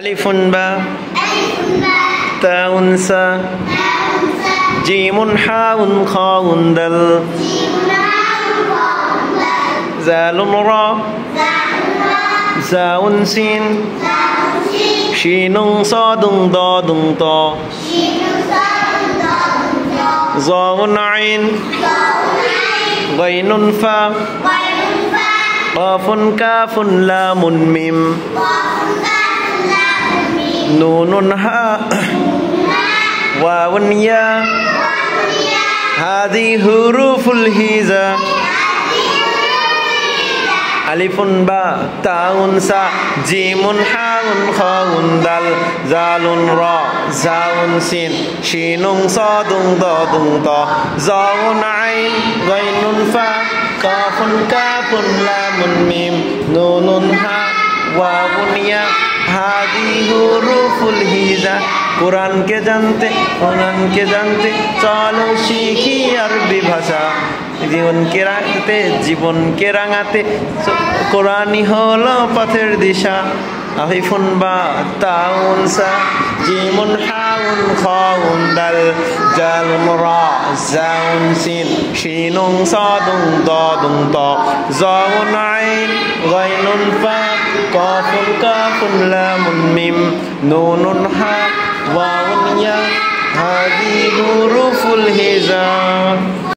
আলিফুন বা তাউন সা জিমুন হাউন খাউন দাল জালুন রা জাউন সিন শিনুন সাদুন দাদুন তা জাউন আইন গাইনুন ফা কাফুন কাফুন লামুন মিম নুনুন হা ওয়াউন ইয়া হাযি হুরুফুল হিজা আলিফুন বা তাউন সা জিমুন হাউন খাউন দাল জালুন রা জাউন সিন শিনুন সাদুন দাদুন তা জাউন আইন গাইনুন ফা কাফুন কাফুন লামুন মিম নুনুন হা ওয়াউন ইয়া হাদি হুরুফুল হিজা কোরআনকে জানতে চলো শিখি আরবি ভাষা জীবনকে রাঙাতে কোরআনই হলো পথের দিশা আলিফুন বা তাউন সা জিমুন হাউন খাউন দাল জালুন রা জাউন সিন শিনুন সাদুন দাদুন তা জাউন আইন গাইনুন ফা কাফুন কাফুন লামুন মিম নুনুন হা ওয়াউন ইয়া হাযি হুরুফুল হিজা।